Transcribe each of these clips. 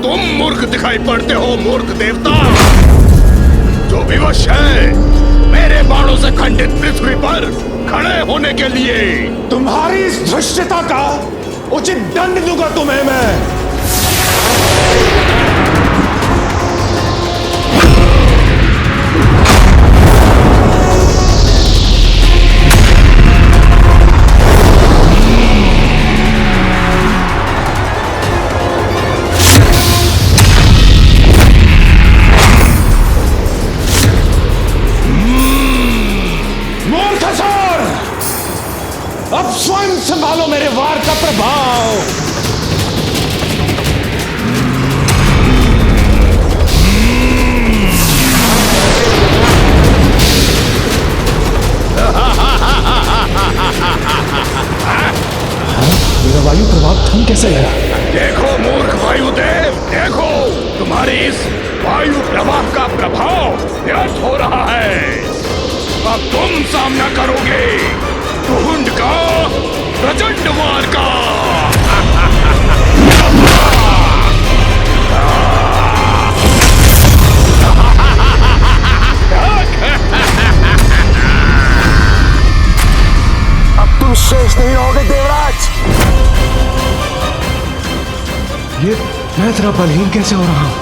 तुम मूर्ख दिखाई पड़ते हो, मूर्ख देवता, जो विवश है मेरे बाणों से खंडित पृथ्वी पर खड़े होने के लिए। तुम्हारी इस धृष्टता का उचित दंड दूंगा तुम्हें मैं। अब स्वयं संभालो मेरे वार का प्रभाव। मेरा वायु प्रभाव थम कैसे गया? देखो मूर्ख वायुदेव, देखो तुम्हारी इस वायु प्रभाव का प्रभाव व्यर्थ हो रहा है। अब तुम सामना करोगे कुहुंड का, प्रचंड वार का। अब तुम शेष नहीं रहोगे देवराज। ये मैं तेरा बलहीन कैसे हो रहा हूं?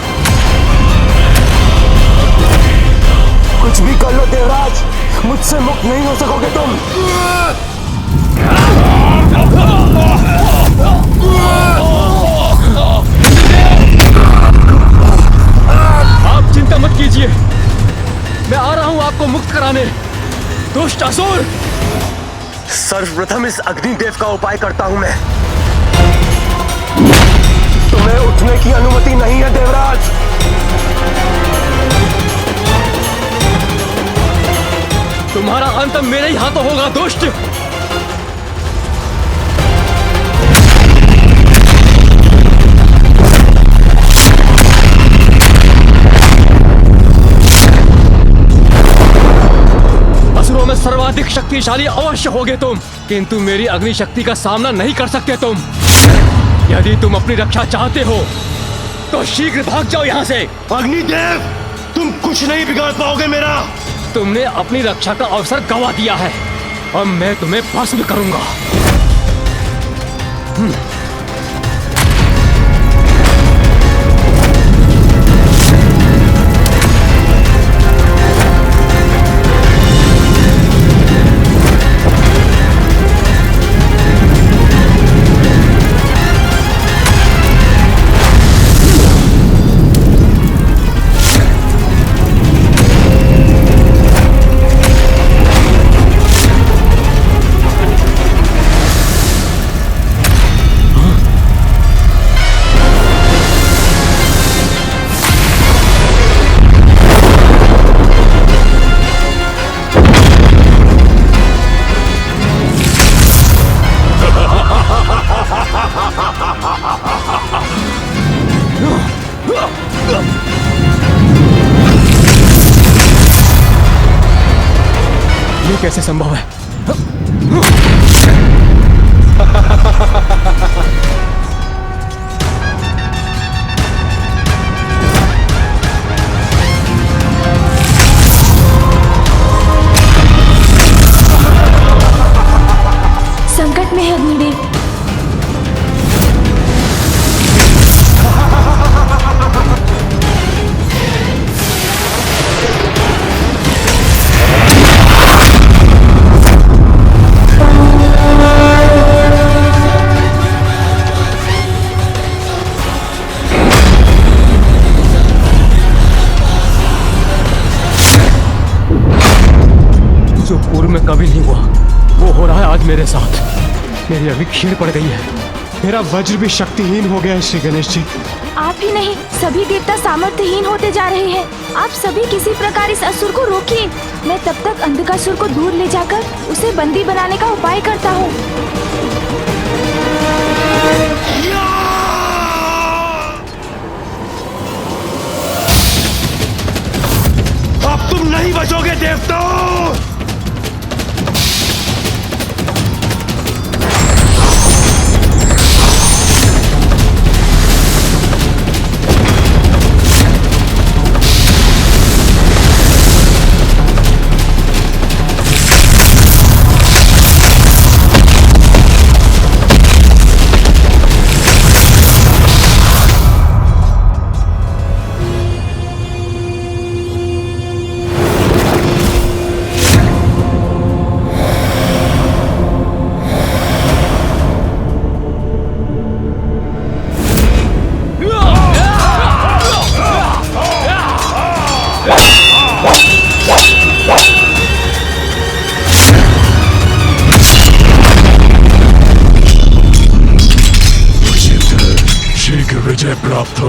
कुछ भी कर लो देवराज, मुझसे मुक्त नहीं हो सकोगे तुम। आप चिंता मत कीजिए, मैं आ रहा हूं आपको मुक्त कराने, दुष्ट असुर। सर्वप्रथम इस अग्निदेव का उपाय करता हूं मैं। तुम्हें उठने की अनुमति नहीं है देवराज। तुम्हारा अंत मेरे ही हाथों होगा दुष्ट। असुरों में सर्वाधिक शक्तिशाली अवश्य होगे तुम, किंतु मेरी अग्नि शक्ति का सामना नहीं कर सकते तुम। यदि तुम अपनी रक्षा चाहते हो तो शीघ्र भाग जाओ यहाँ से। अग्निदेव, तुम कुछ नहीं बिगाड़ पाओगे मेरा। तुमने अपनी रक्षा का अवसर गंवा दिया है, अब मैं तुम्हें भस्म करूंगा। ये कैसे संभव है? संकट में है अग्निदेव। जो पूर्व में कभी नहीं हुआ वो हो रहा है आज मेरे साथ। मेरी अभी खीर पड़ गई है, मेरा वज्र भी शक्तिहीन हो गया है श्री गणेश जी। आप ही नहीं, सभी देवता सामर्थ्यहीन होते जा रहे हैं। आप सभी किसी प्रकार इस असुर को रोकिए। मैं तब तक अंधकासुर को दूर ले जाकर उसे बंदी बनाने का उपाय करता हूँ। अब तुम नहीं बचोगे देवताओं।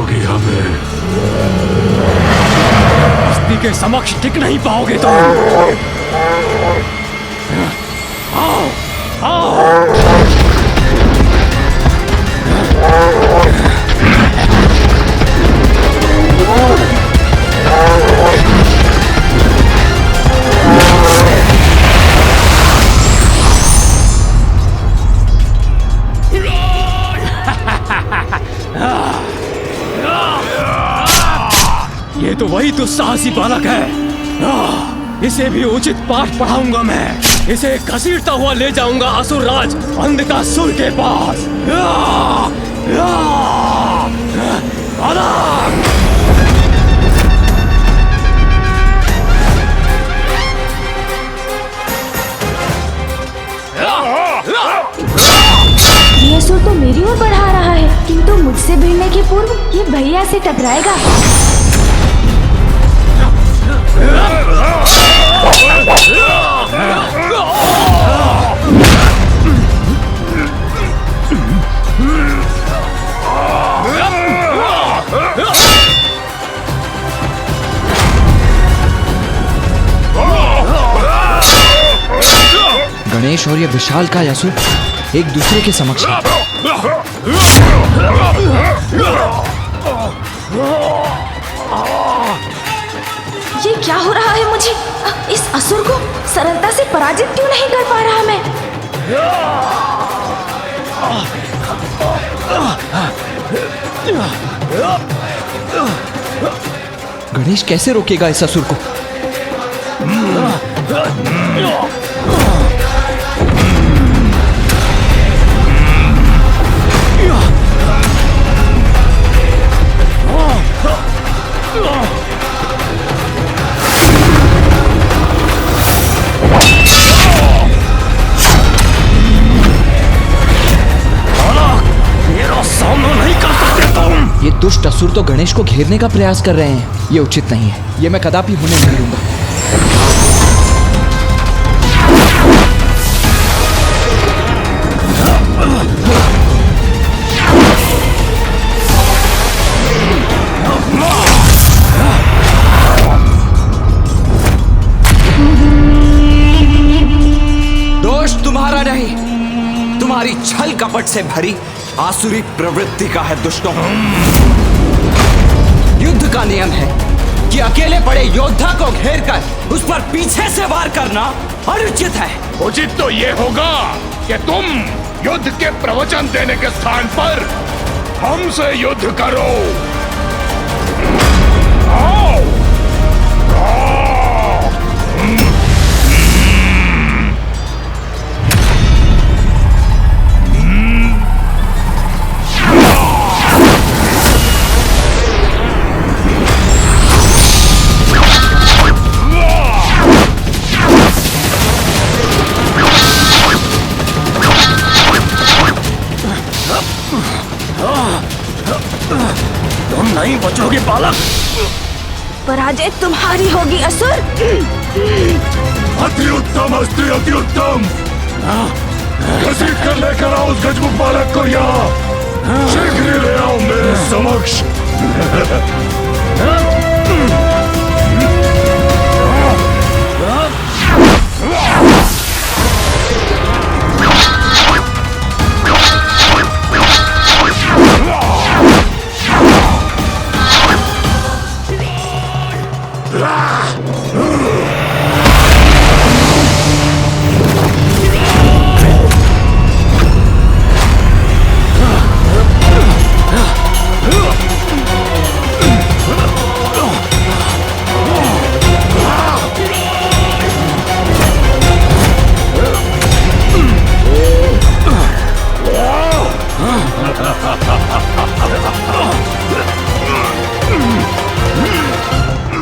होगी हमें। हस्ती के समक्ष टिक नहीं पाओगे तुम। आओ, आओ। ये तो वही दुस्साहसी बालक है। इसे भी उचित पाठ पढ़ाऊंगा मैं। इसे घसीटता हुआ ले जाऊंगा असुरराज अंधकासुर के पास। ये असुर तो मेरी ओर बढ़ा रहा है, किंतु मुझसे भिड़ने के पूर्व ये भैया से टकराएगा। गणेश और ये विशाल का असुर एक दूसरे के समक्ष है। ये क्या हो रहा है मुझे? इस असुर को सरलता से पराजित क्यों नहीं कर पा रहा मैं? गणेश कैसे रोकेगा इस असुर को? ये दुष्ट असुर तो गणेश को घेरने का प्रयास कर रहे हैं। ये उचित नहीं है। ये मैं कदापि होने नहीं दूंगा। दोष तुम्हारा नहीं, तुम्हारी छल कपट से भरी आसुरी प्रवृत्ति का है दुष्टों। युद्ध का नियम है कि अकेले पड़े योद्धा को घेरकर उस पर पीछे से वार करना अनुचित है। उचित तो ये होगा कि तुम युद्ध के प्रवचन देने के स्थान पर हमसे युद्ध करो। आओ। तुम नहीं बचोगे बालक। पराजय तुम्हारी होगी असुर। अति उत्तम अस्ति अति उत्तम। घसीट कर लेकर आओ उस गजमुख बालक को यहाँ। शीघ्र ले आओ मेरे समक्ष।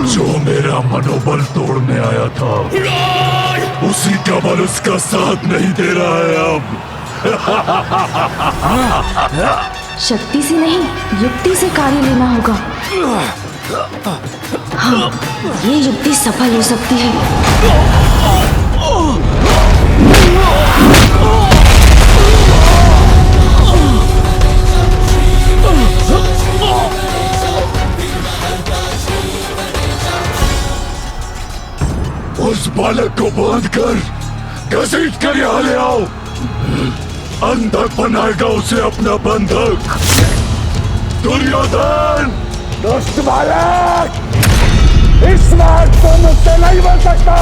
जो मेरा मनोबल तोड़ने आया था उसी का बल उसका साथ नहीं दे रहा है अब। शक्ति से नहीं, युक्ति से कार्य लेना होगा। हाँ, ये युक्ति सफल हो सकती है। बालक को बांध कर घसीट कर यहाँ ले आओ। अंधक बनाएगा उसे अपना बंधक। दुर्योधन, दुष्ट बालक, इस बार तो मुझसे नहीं बन सकता।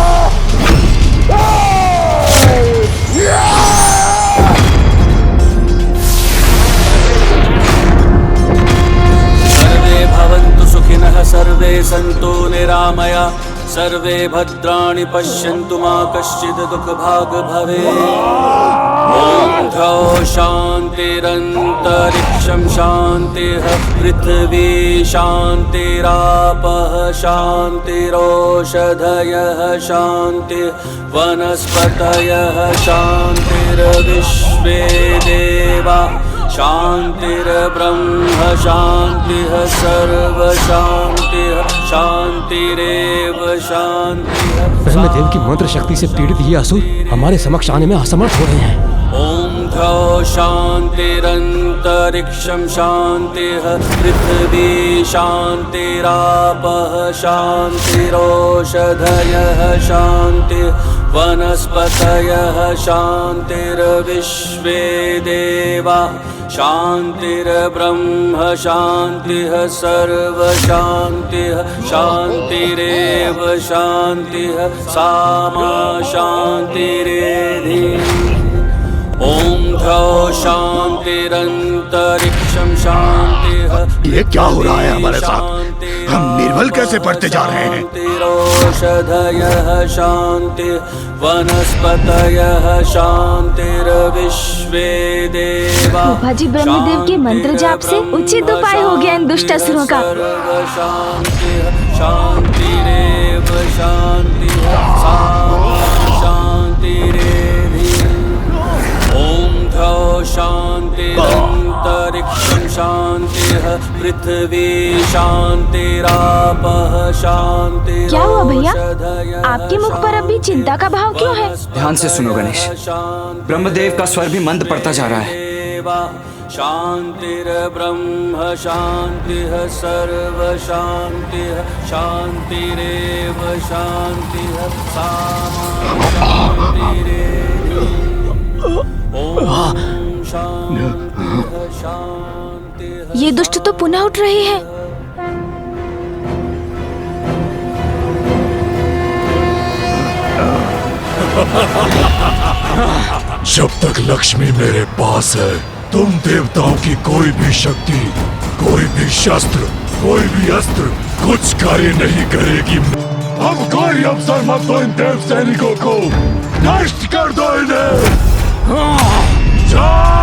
सर्वे भवन्तु सुखिनः, सर्वे सन्तु निरामया, सर्वे भद्राणि पश्यन्तु मा कश्चित् दुःखभाग् भवेत्। ॐ द्यौः शान्तिरन्तरिक्षं शान्तिः, पृथिवी शान्तिरापः शान्तिरोषधयः शान्तिः, वनस्पतयः शान्तिर्विश्वे देवा शान्तिर्ब्रह्म शान्तिः, सर्वशान्तिः शान्तिरेव शान्तिः। ब्रह्मदेव की मंत्र शक्ति से पीड़ित ये असुर हमारे समक्ष आने में असमर्थ हो रहे हैं। ॐ द्यौः शान्तिरन्तरिक्षं शान्तिः, पृथिवी शान्तिरापः शान्तिरोषधयः शान्तिः, वनस्पतयः शान्तिर्विश्वे देवा शान्तिर्ब्रह्म शान्तिः, सर्वशान्तिः शान्तिरेव शान्तिः, सामा शान्तिरेधि। ॐ द्यौः शान्तिरन्तरिक्षं शान्तिः। ये क्या हो रहा है हमारे साथ? हम निर्बल कैसे पड़ते जा रहे हैं? शान्तिरोषधयः शान्तिः, वनस्पतयः शान्तिर्विश्वे देवा। बाबाजी ब्रह्मदेव के मंत्र जाप से उचित उपाय हो गया इन दुष्ट असुरों का। सर्वशान्तिः शान्तिरेव शान्तिः, सामा शान्तिरेधि। ॐ द्यौः शान्तिरन्तरिक्षं शान्तिः, पृथिवी शान्तिरापः शान्तिः। क्या हुआ भैया? आपके मुख पर अभी चिंता का भाव क्यों है? ध्यान से सुनो गणेश, ब्रह्मदेव का स्वर भी मंद पड़ता जा रहा है। शान्तिर्ब्रह्म शान्तिः, सर्वशान्तिः शान्तिरेव शान्तिः, सामा शान्तिरेधि। ॐ शान्तिः शान्तिः। ये दुष्ट तो पुनः उठ रहे हैं। जब तक लक्ष्मी मेरे पास है, तुम देवताओं की कोई भी शक्ति, कोई भी शस्त्र, कोई भी अस्त्र कुछ कार्य नहीं करेगी। अब कोई अवसर मत दो इन देव सैनिकों को, नष्ट कर दो इन्हें। जाओ!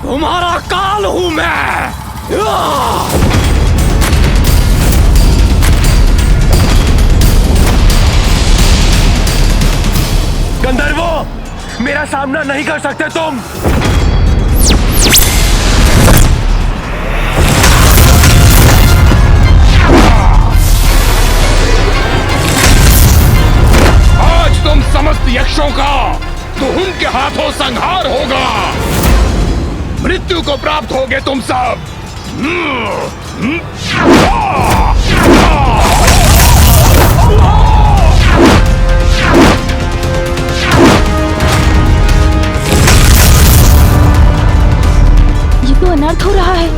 तुम्हारा काल हूं मैं। गंधर्वो, मेरा सामना नहीं कर सकते तुम। आज तुम समस्त यक्षों का तुम के हाथों संहार होगा। मृत्यु को प्राप्त होगे तुम सब। ये तो अनर्थ हो रहा है।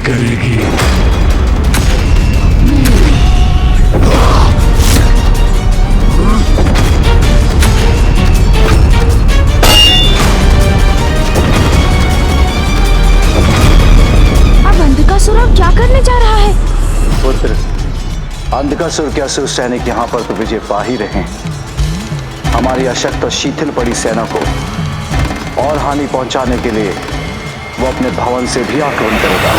करेगी। अब अंधकासुर अब क्या करने जा रहा है? पुत्र, अंधकासुर के असुर सैनिक यहाँ पर तो विजय पा ही रहे हैं। हमारी अशक्त और शिथिल पड़ी सेना को और हानि पहुंचाने के लिए वो अपने भवन से भी आक्रमण करेगा।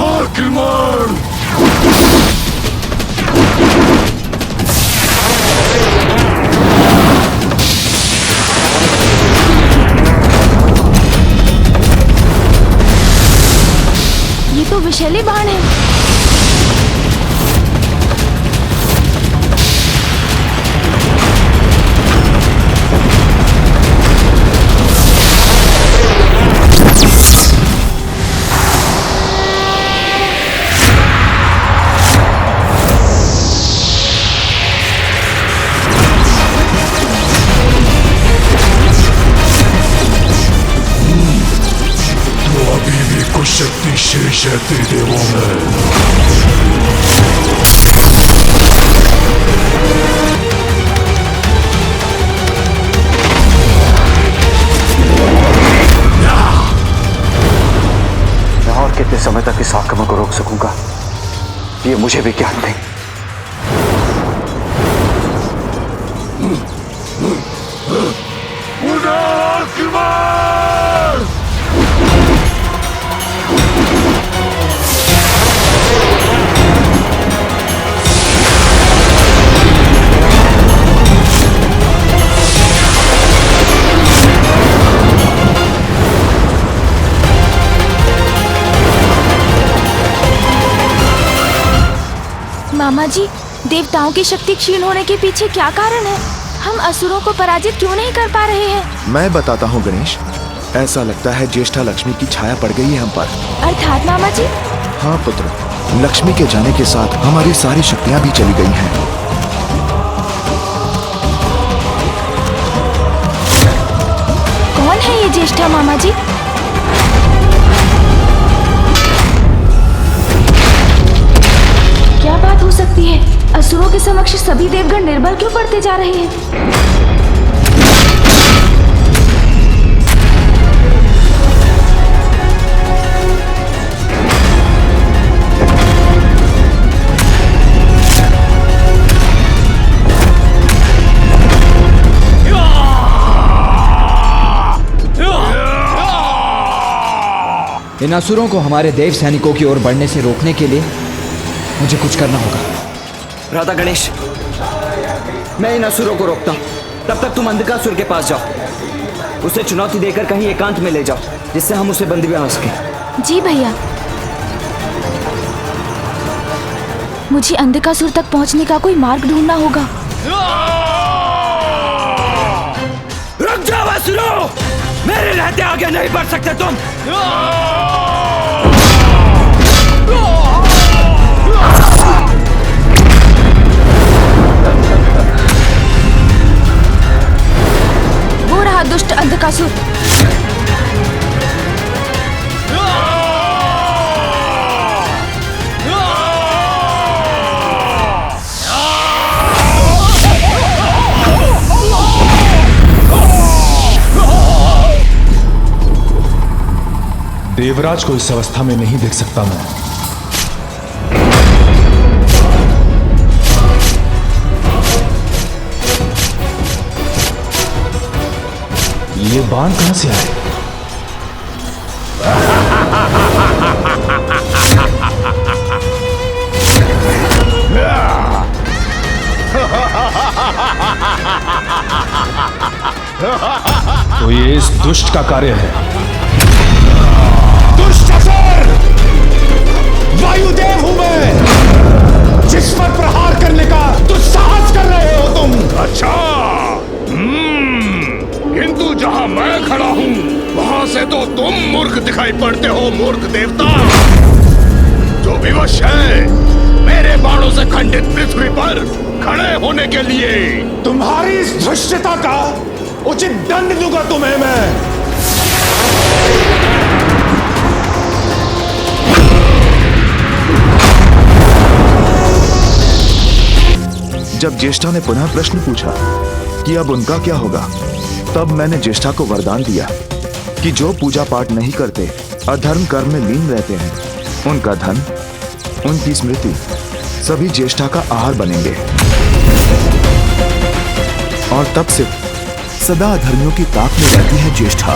आक्रमण! ये तो विषैले बाण है। शक्ति शेष है त्रिदेवों में। मैं और कितने समय तक इस आक्रमण को रोक सकूंगा, ये मुझे भी ज्ञान नहीं। मामा जी, देवताओं की शक्ति क्षीण होने के पीछे क्या कारण है? हम असुरों को पराजित क्यों नहीं कर पा रहे हैं? मैं बताता हूँ गणेश, ऐसा लगता है ज्येष्ठा लक्ष्मी की छाया पड़ गई है हम पर। अर्थात मामा जी? हाँ पुत्र, लक्ष्मी के जाने के साथ हमारी सारी शक्तियाँ भी चली गई हैं। कौन है ये ज्येष्ठा मामा जी? क्या बात हो सकती है? असुरों के समक्ष सभी देवगण निर्बल क्यों पड़ते जा रहे हैं? इन असुरों को हमारे देव सैनिकों की ओर बढ़ने से रोकने के लिए मुझे कुछ करना होगा। राधा गणेश, मैं इन असुरों को रोकता हूँ, तब तक तुम अंधकासुर के पास जाओ। उसे चुनौती देकर कहीं एकांत में ले जाओ, जिससे हम उसे बंदी बना सकें। जी भैया। मुझे अंधकासुर तक पहुंचने का कोई मार्ग ढूंढना होगा। रुक जाओ असुरों! मेरे रहते आगे नहीं बढ़ सकते तुम। वो रहा दुष्ट अंधकासुर। देवराज को इस अवस्था में नहीं देख सकता मैं। ये बाण कहां से आए? तो ये इस दुष्ट का कार्य है। वायुदेव हूं मैं, जिस पर प्रहार करने का दुस्साहस कर रहे हो तुम। अच्छा, किंतु जहां मैं खड़ा हूं वहां से तो तुम मूर्ख दिखाई पड़ते हो। मूर्ख देवता जो विवश है मेरे बाणों से खंडित पृथ्वी पर खड़े होने बचाने के लिए। तुम्हारी इस धृष्टता का उचित दंड दूंगा तुम्हें मैं। जब ज्येष्ठा ने पुनः प्रश्न पूछा कि अब उनका क्या होगा, तब मैंने ज्येष्ठा को वरदान दिया कि जो पूजा पाठ नहीं करते, अधर्म कर्म में लीन रहते हैं, उनका धन, उनकी स्मृति सभी ज्येष्ठा का आहार बनेंगे और तब से सदा अधर्मियों की ताक में रहती है ज्येष्ठा।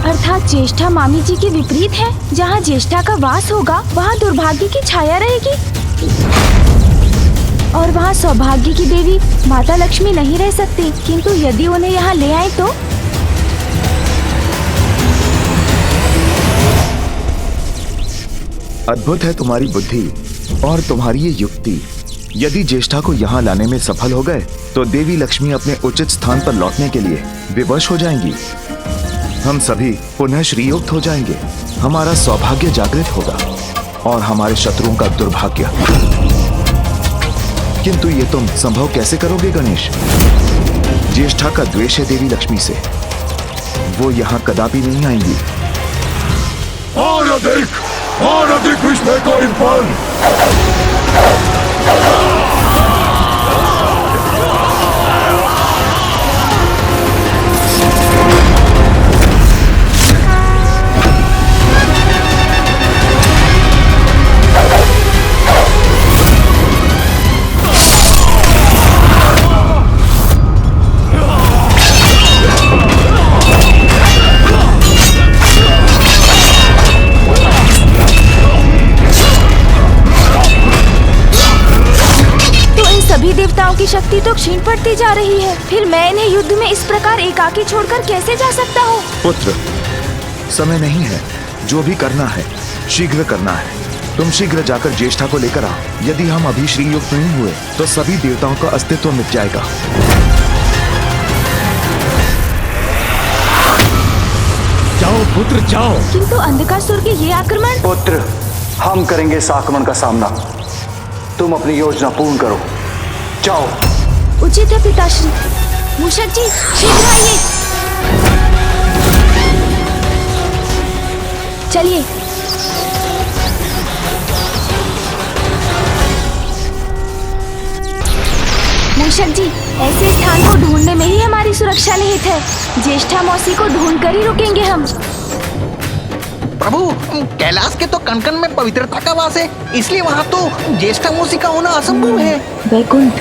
अर्थात ज्येष्ठा मामी जी के विपरीत है। जहाँ ज्येष्ठा का वास होगा वहाँ दुर्भाग्य की छाया रहेगी और वहाँ सौभाग्य की देवी माता लक्ष्मी नहीं रह सकती। किंतु यदि उन्हें यहाँ ले आए तो अद्भुत है तुम्हारी बुद्धि और तुम्हारी ये युक्ति। यदि ज्येष्ठा को यहाँ लाने में सफल हो गए तो देवी लक्ष्मी अपने उचित स्थान पर लौटने के लिए विवश हो जाएंगी। हम सभी पुनः श्रीयुक्त हो जाएंगे, हमारा सौभाग्य जागृत होगा और हमारे शत्रुओं का दुर्भाग्य। किंतु ये तुम संभव कैसे करोगे गणेश? ज्येष्ठा का द्वेष है देवी लक्ष्मी से, वो यहाँ कदापि नहीं आएंगी। और अधिक विस्मय को इन पर। की शक्ति तो क्षीण पड़ती जा रही है। फिर मैं इन्हें युद्ध में इस प्रकार एकाकी छोड़कर कैसे जा सकता हूँ? पुत्र, समय नहीं है, जो भी करना है शीघ्र करना है। तुम शीघ्र जाकर ज्येष्ठा को लेकर आओ। यदि हम अभी श्रीयुक्त नहीं हुए तो सभी देवताओं का अस्तित्व मिट जाएगा। जाओ पुत्र जाओ। किंतु अंधकासुर के ये आक्रमण। पुत्र, हम करेंगे इस आक्रमण का सामना। तुम अपनी योजना पूर्ण करो, जाओ। उचित है पिताश्री। मूषक जी शीघ्र आइए। चलिए। मूषक जी, ऐसे स्थान को ढूंढने में ही हमारी सुरक्षा निहित है। ज्येष्ठा मौसी को ढूंढकर ही रुकेंगे हम। प्रभु, कैलाश के तो कण-कण में पवित्रता का वास है, इसलिए वहाँ तो ज्येष्ठा मौसी का होना असंभव है। वैकुंठ।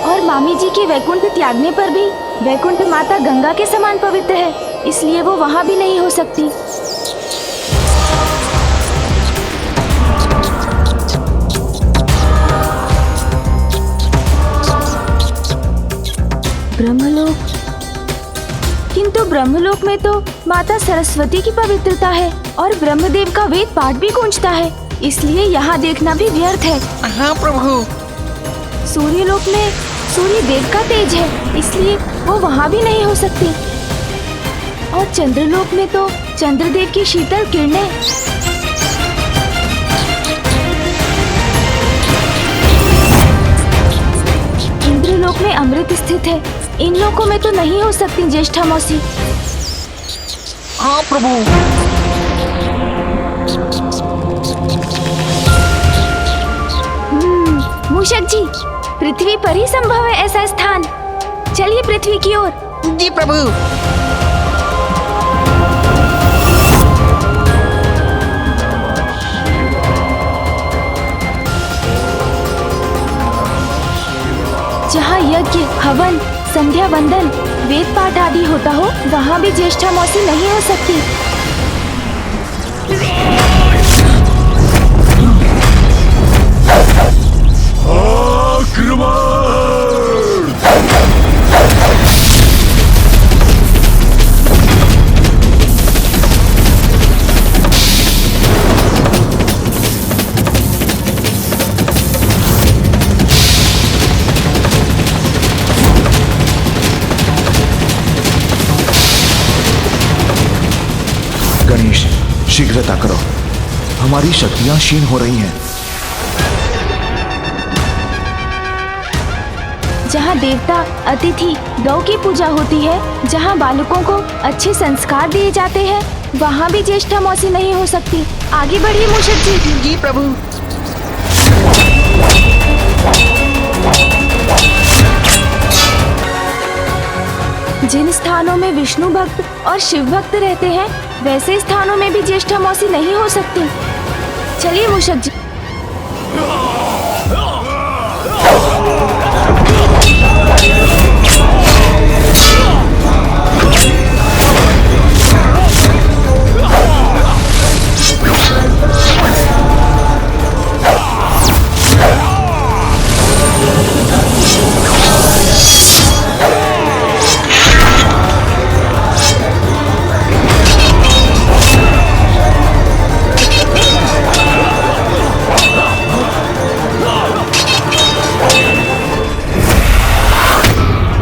और मामी जी के वैकुंठ त्यागने पर भी वैकुंठ माता गंगा के समान पवित्र है, इसलिए वो वहाँ भी नहीं हो सकती। ब्रह्मलोक। किंतु ब्रह्मलोक में तो माता सरस्वती की पवित्रता है और ब्रह्मदेव का वेद पाठ भी गूंजता है, इसलिए यहाँ देखना भी व्यर्थ है। हाँ प्रभु। सूर्यलोक में सूर्य देव का तेज है, इसलिए वो वहाँ भी नहीं हो सकती। और चंद्रलोक में तो चंद्रदेव की शीतल किरणें। इंद्रलोक में अमृत स्थित है, इन लोकों में तो नहीं हो सकती ज्येष्ठा मौसी। हाँ प्रभु। मूषक जी, पृथ्वी पर ही संभव है ऐसा स्थान। चलिए पृथ्वी की ओर। जी प्रभु। जहाँ यज्ञ, हवन, संध्या वंदन, वेद पाठ आदि होता हो, वहाँ भी ज्येष्ठा मौसी नहीं हो सकती। शीघ्रता करो, हमारी शक्तियां क्षीण हो रही हैं। जहाँ देवता, अतिथि, गौ की पूजा होती है, जहाँ बालकों को अच्छे संस्कार दिए जाते हैं, वहाँ भी ज्येष्ठा मौसी नहीं हो सकती। आगे बढ़िए मूषक जी। जी प्रभु। जिन स्थानों में विष्णु भक्त और शिव भक्त रहते हैं, वैसे स्थानों में भी ज्येष्ठा मौसी नहीं हो सकती। चलिए मूषक जी।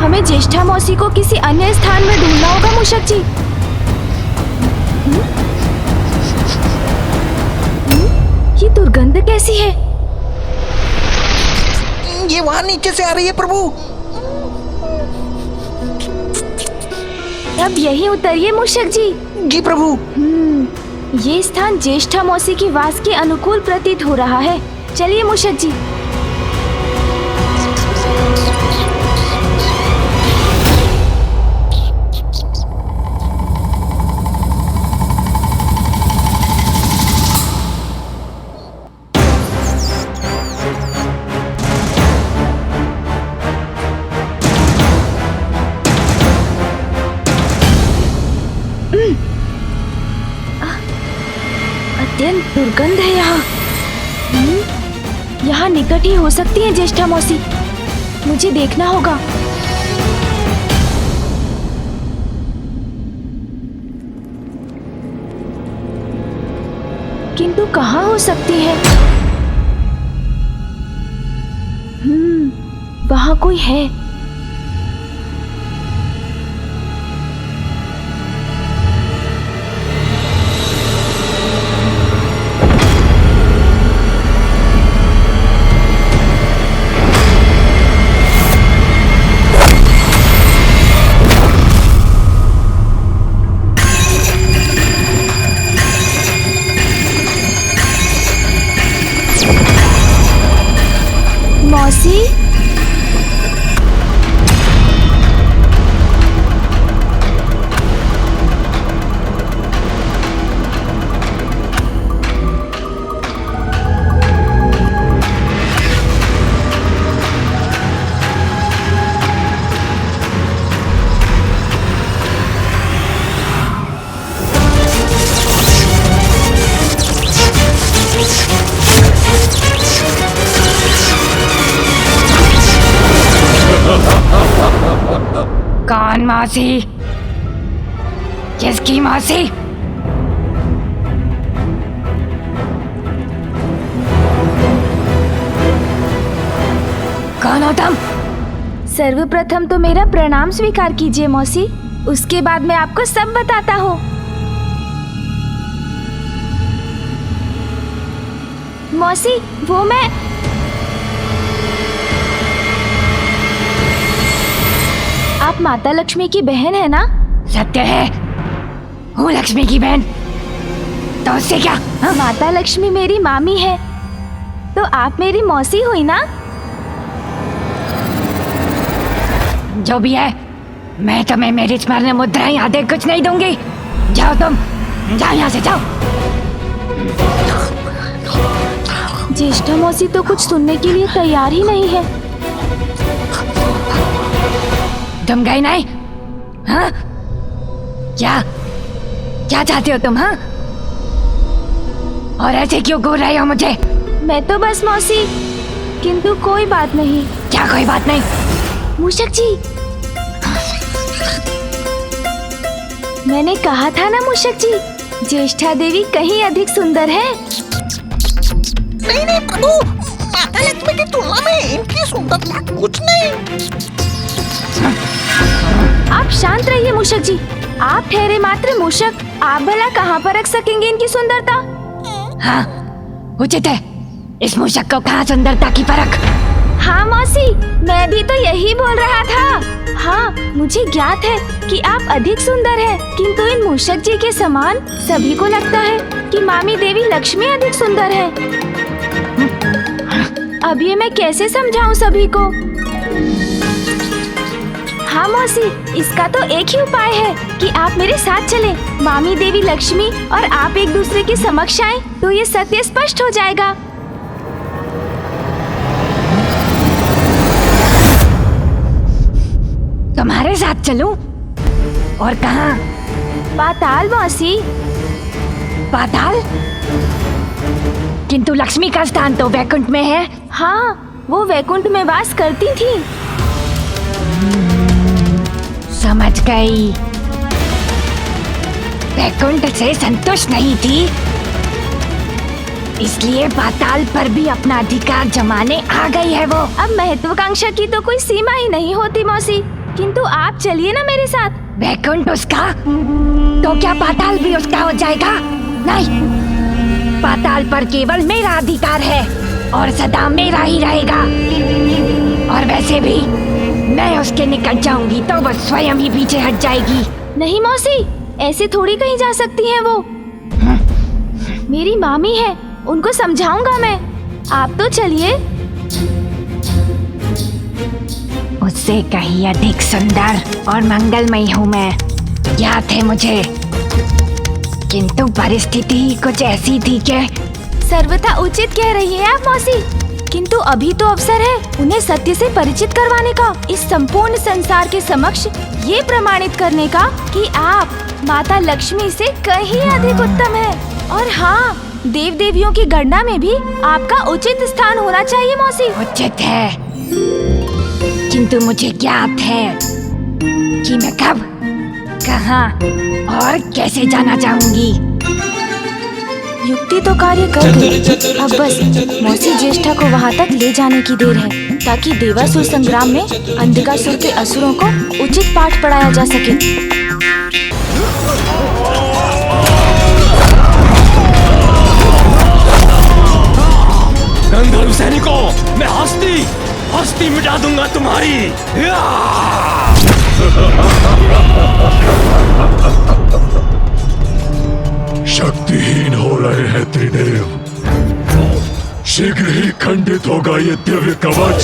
हमें ज्येष्ठा मौसी को किसी अन्य स्थान में ढूंढना होगा मूषक जी। ये दुर्गंध कैसी है? ये वहाँ नीचे से आ रही है प्रभु। अब यही उतरिए मूषक जी। जी प्रभु। ये स्थान ज्येष्ठा मौसी की वास के अनुकूल प्रतीत हो रहा है। चलिए मूषक जी। अत्यंत दुर्गंध है यहाँ। यहाँ निकट ही हो सकती है ज्येष्ठा मौसी। मुझे देखना होगा। किंतु कहाँ हो सकती है? वहाँ कोई है। मौसी, कौन मौसी? किसकी मौसी? कौन हो तुम? सर्वप्रथम तो मेरा प्रणाम स्वीकार कीजिए मौसी। उसके बाद मैं आपको सब बताता हूँ। मौसी, वो मैं आप माता लक्ष्मी की बहन है ना? सत्य है, हूँ लक्ष्मी की बहन। तो उससे क्या? माता लक्ष्मी मेरी मामी है, तो आप मेरी मौसी हुई ना? जो भी है, मैं तुम्हें मेरी स्मरण मुद्राएं आदि कुछ नहीं दूंगी। जाओ तुम, जाओ यहाँ से, जाओ। ज्येष्ठा मौसी तो कुछ सुनने के लिए तैयार ही नहीं है। तुम गई नहीं? हाँ? क्या क्या चाहते हो तुम? हाँ? और ऐसे क्यों घूर रहे हो मुझे? मैं तो बस मौसी, किंतु कोई बात नहीं। क्या कोई बात नहीं? मूषक जी, मैंने कहा था ना मूषक जी, ज्येष्ठा देवी कहीं अधिक सुंदर है। नहीं नहीं प्रभु, माता लक्ष्मी की तुलना में इनकी सुंदरता कुछ नहीं। आप शांत रहिए मूषक जी। आप ठहरे मात्र मूषक, आप भला कहाँ पर रख सकेंगे इनकी सुंदरता? हाँ, उचित है। इस मूषक को कहाँ सुंदरता की परख? हाँ मौसी, मैं भी तो यही बोल रहा था। हाँ, मुझे ज्ञात है कि आप अधिक सुंदर हैं, किंतु इन मूषक जी के समान सभी को लगता है कि मामी देवी लक्ष्मी अधिक सुंदर है। अब ये मैं कैसे समझाऊं सभी को? हाँ मौसी, इसका तो एक ही उपाय है कि आप मेरे साथ चलें। मामी देवी लक्ष्मी और आप एक दूसरे के समक्ष आएं, तो ये सत्य स्पष्ट हो जाएगा। तुम्हारे साथ चलूं? और कहाँ? पाताल मौसी। पाताल? किंतु लक्ष्मी का स्थान तो वैकुंठ में है। हाँ, वो वैकुंठ में वास करती थी। समझ गई। वैकुंठ से संतुष्ट नहीं थी, इसलिए पाताल पर भी अपना अधिकार जमाने आ गई है वो। अब महत्वाकांक्षा की तो कोई सीमा ही नहीं होती मौसी, किंतु आप चलिए ना मेरे साथ। वैकुंठ उसका, तो क्या पाताल भी उसका हो जाएगा? नहीं, पाताल पर केवल मेरा अधिकार है और सदा मेरा ही रहेगा। और वैसे भी मैं उसके निकट जाऊंगी तो वो स्वयं ही पीछे हट जाएगी। नहीं मौसी, ऐसे थोड़ी कहीं जा सकती हैं वो। मेरी मामी है, उनको समझाऊंगा मैं। आप तो चलिए। उससे कहीं अधिक सुंदर और मंगलमयी हूँ मैं, याद है मुझे। किंतु परिस्थिति ही कुछ ऐसी थी कि सर्वथा उचित कह रही है आप मौसी, किंतु अभी तो अवसर है उन्हें सत्य से परिचित करवाने का, इस संपूर्ण संसार के समक्ष ये प्रमाणित करने का कि आप माता लक्ष्मी से कहीं अधिक उत्तम है। और हाँ, देव देवियों की गणना में भी आपका उचित स्थान होना चाहिए मौसी। उचित है, किंतु मुझे ज्ञात है कि मैं कब, कहाँ और कैसे जाना चाहूंगी। युक्ति तो कार्य कर गई, अब बस मौसी ज्येष्ठा को वहाँ तक ले जाने की देर है, ताकि देवासुर संग्राम में अंधकासुर के असुरों को उचित पाठ पढ़ाया जा सके। गंधर्व सैनिकों, मैं हस्ती मिटा दूंगा तुम्हारी। शक्तिहीन हो रहे हैं त्रिदेव, शीघ्र ही खंडित होगा ये दिव्य कवच।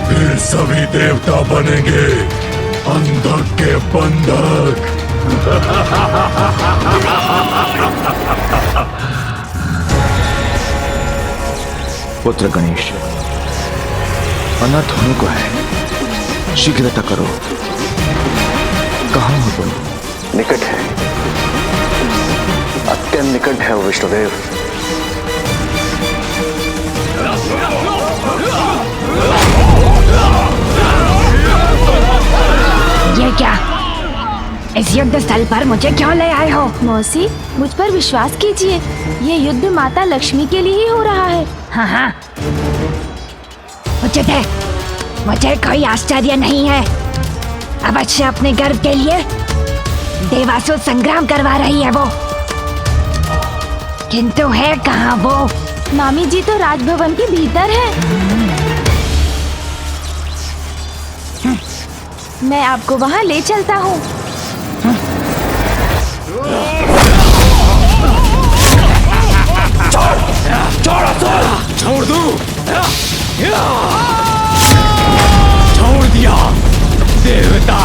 फिर सभी देवता बनेंगे अंधक के बंधक। पुत्र गणेश, अनर्थ होने को है, शीघ्रता करो। कहाँ हो तुम? निकट है, अत्यंत निकट है वो विष्णुदेव। ये क्या? इस युद्ध स्थल पर मुझे क्यों ले आए हो? मौसी, मुझ पर विश्वास कीजिए, ये युद्ध माता लक्ष्मी के लिए ही हो रहा है। हाँ हाँ, उचित है, मुझे कोई आश्चर्य नहीं है। अवश्य अपने गर्व के लिए देवासुर संग्राम करवा रही है वो, किंतु है कहाँ वो? मामी जी तो राजभवन के भीतर है। मैं आपको वहाँ ले चलता हूँ। छोड़ दूं? छोड़ दिया देवता।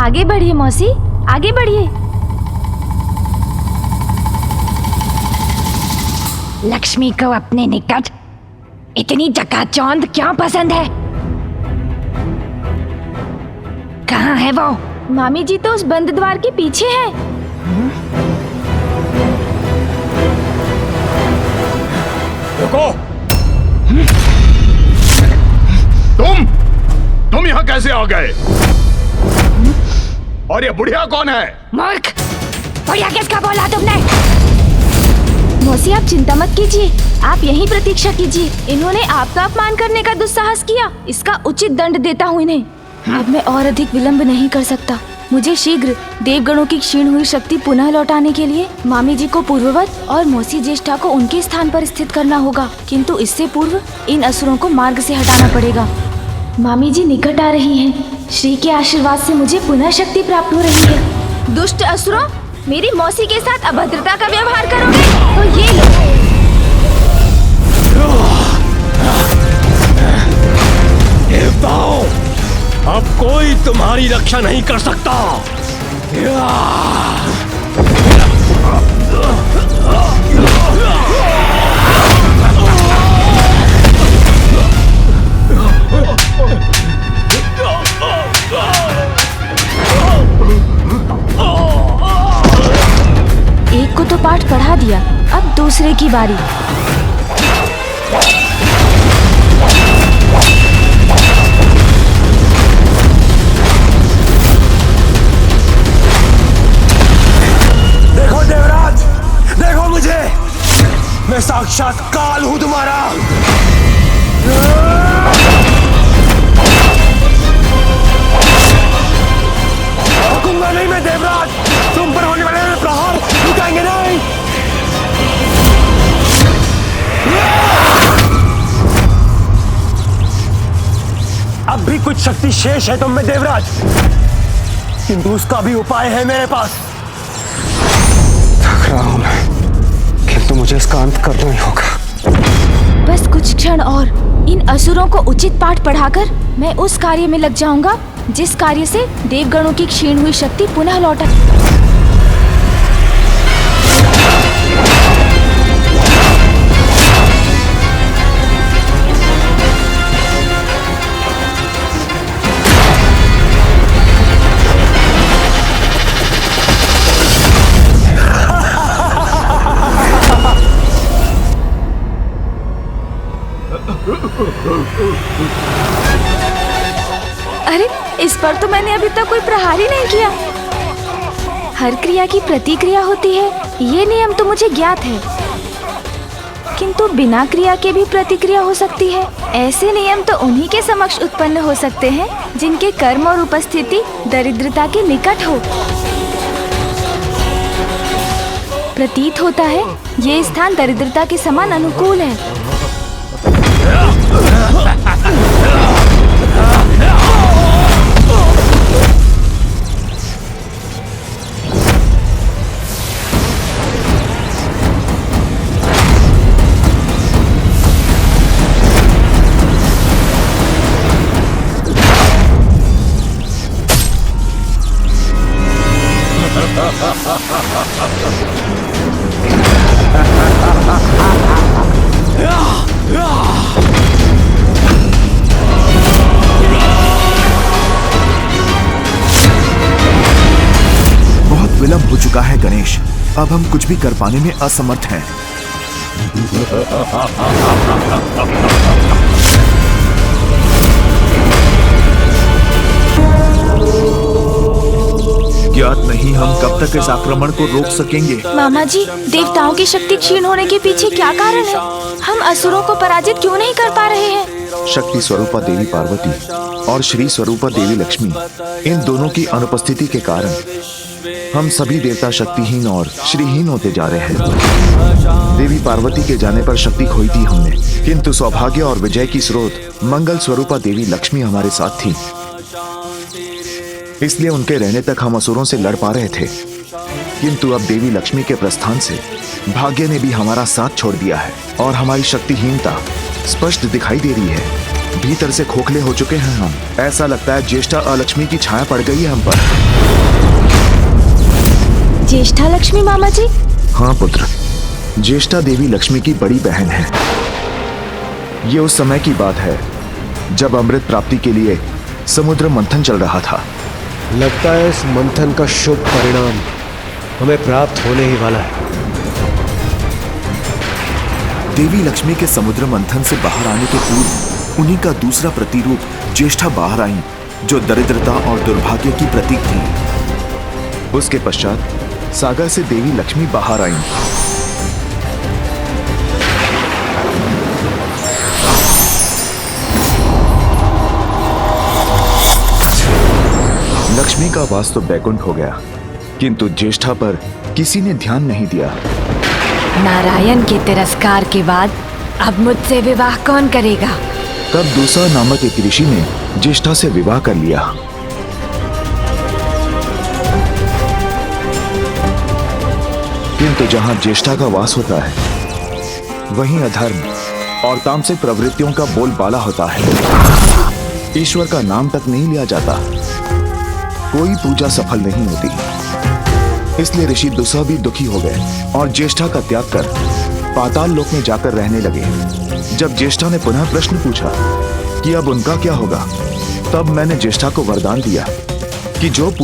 आगे बढ़िए मौसी, आगे बढ़िए। लक्ष्मी को अपने निकट इतनी चकाचौंध क्यों पसंद है? कहाँ है वो? मामी जी तो उस बंद द्वार के पीछे है। रुको! तुम यहाँ कैसे आ गए? और ये बुढ़िया कौन है? मूर्ख! बुढ़िया किसका बोला तुमने? मौसी आप चिंता मत कीजिए, आप यहीं प्रतीक्षा कीजिए। इन्होंने आपका अपमान करने का दुस्साहस किया, इसका उचित दंड देता हूँ इन्हें। अब मैं और अधिक विलंब नहीं कर सकता। मुझे शीघ्र देवगणों की क्षीण हुई शक्ति पुनः लौटाने के लिए मामी जी को पूर्ववत और मौसी ज्येष्ठा को उनके स्थान पर स्थित करना होगा, किंतु इससे पूर्व इन असुरों को मार्ग से हटाना पड़ेगा। मामी जी निकट आ रही हैं। श्री के आशीर्वाद से मुझे पुनः शक्ति प्राप्त हो रही है। दुष्ट असुरों, मेरी मौसी के साथ अभद्रता का व्यवहार करोगे तो ये लो। देवताओं, अब कोई तुम्हारी रक्षा नहीं कर सकता। एक को तो पाठ पढ़ा दिया, अब दूसरे की बारी। देखो देवराज, देखो मुझे, मैं साक्षात काल हूं तुम्हारा। रुकूंगा नहीं मैं देवराज, तुम पर होने वाले प्रहार रुकेंगे नहीं। अब भी कुछ शक्ति शेष है तुम में देवराज, किंतु उसका भी उपाय है मेरे पास। थक रहा हूं मैं, किंतु मुझे इसका अंत करना ही होगा। बस कुछ क्षण और, इन असुरों को उचित पाठ पढ़ाकर मैं उस कार्य में लग जाऊंगा जिस कार्य से देवगणों की क्षीण हुई शक्ति पुनः लौटा। अरे, इस पर तो मैंने अभी तक कोई प्रहार ही नहीं किया। हर क्रिया की प्रतिक्रिया होती है, ये नियम तो मुझे ज्ञात है, किंतु बिना क्रिया के भी प्रतिक्रिया हो सकती है। ऐसे नियम तो उन्हीं के समक्ष उत्पन्न हो सकते हैं जिनके कर्म और उपस्थिति दरिद्रता के निकट हो। प्रतीत होता है ये स्थान दरिद्रता के समान अनुकूल है। बहुत विलंब हो चुका है गणेश, अब हम कुछ भी कर पाने में असमर्थ हैं। ज्ञात नहीं हम कब तक इस आक्रमण को रोक सकेंगे। मामा जी, देवताओं की शक्ति क्षीण होने के पीछे क्या कारण है? हम असुरों को पराजित क्यों नहीं कर पा रहे हैं? शक्ति स्वरूपा देवी पार्वती और श्री स्वरूपा देवी लक्ष्मी, इन दोनों की अनुपस्थिति के कारण हम सभी देवता शक्तिहीन और श्रीहीन होते जा रहे हैं। देवी पार्वती के जाने पर शक्ति खोई थी हमने, किंतु सौभाग्य और विजय की स्रोत मंगल स्वरूपा देवी लक्ष्मी हमारे साथ थी, इसलिए उनके रहने तक हम असुरों से लड़ पा रहे थे। किंतु अब देवी लक्ष्मी के प्रस्थान से भाग्य ने भी हमारा साथ छोड़ दिया है और हमारी शक्तिहीनता स्पष्ट दिखाई दे रही है। भीतर से खोखले हो चुके हैं हम। ऐसा लगता है ज्येष्ठा अलक्ष्मी की छाया पड़ गई है हम पर। ज्येष्ठा लक्ष्मी मामा जी? हाँ पुत्र, ज्येष्ठा देवी लक्ष्मी की बड़ी बहन है। ये उस समय की बात है जब अमृत प्राप्ति के लिए समुद्र मंथन चल रहा था। लगता है इस मंथन का शुभ परिणाम हमें प्राप्त होने ही वाला है। देवी लक्ष्मी के समुद्र मंथन से बाहर आने के पूर्व उन्हीं का दूसरा प्रतिरूप ज्येष्ठा बाहर आई, जो दरिद्रता और दुर्भाग्य की प्रतीक थी। उसके पश्चात सागर से देवी लक्ष्मी बाहर आई। लक्ष्मी का वास तो बैकुंठ हो गया, किंतु ज्येष्ठा पर किसी ने ध्यान नहीं दिया। नारायण के तिरस्कार के बाद अब मुझसे विवाह कौन करेगा? तब दूसरा नामक एक ऋषि ने ज्येष्ठा से विवाह कर लिया। किंतु जहां ज्येष्ठा का वास होता है, वहीं अधर्म और तामसिक प्रवृत्तियों का बोलबाला होता है। ईश्वर का नाम तक नहीं लिया जाता, कोई पूजा सफल नहीं होती। इसलिए ऋषि दुस्सा भी दुखी हो गए और ज्येष्ठा का त्याग कर पाताल लोक में जाकर रहने लगे। जब ज्येष्ठा ने पुनः प्रश्न पूछा कि अब उनका क्या होगा, तब मैंने ज्येष्ठा को वरदान दिया कि जो पूजा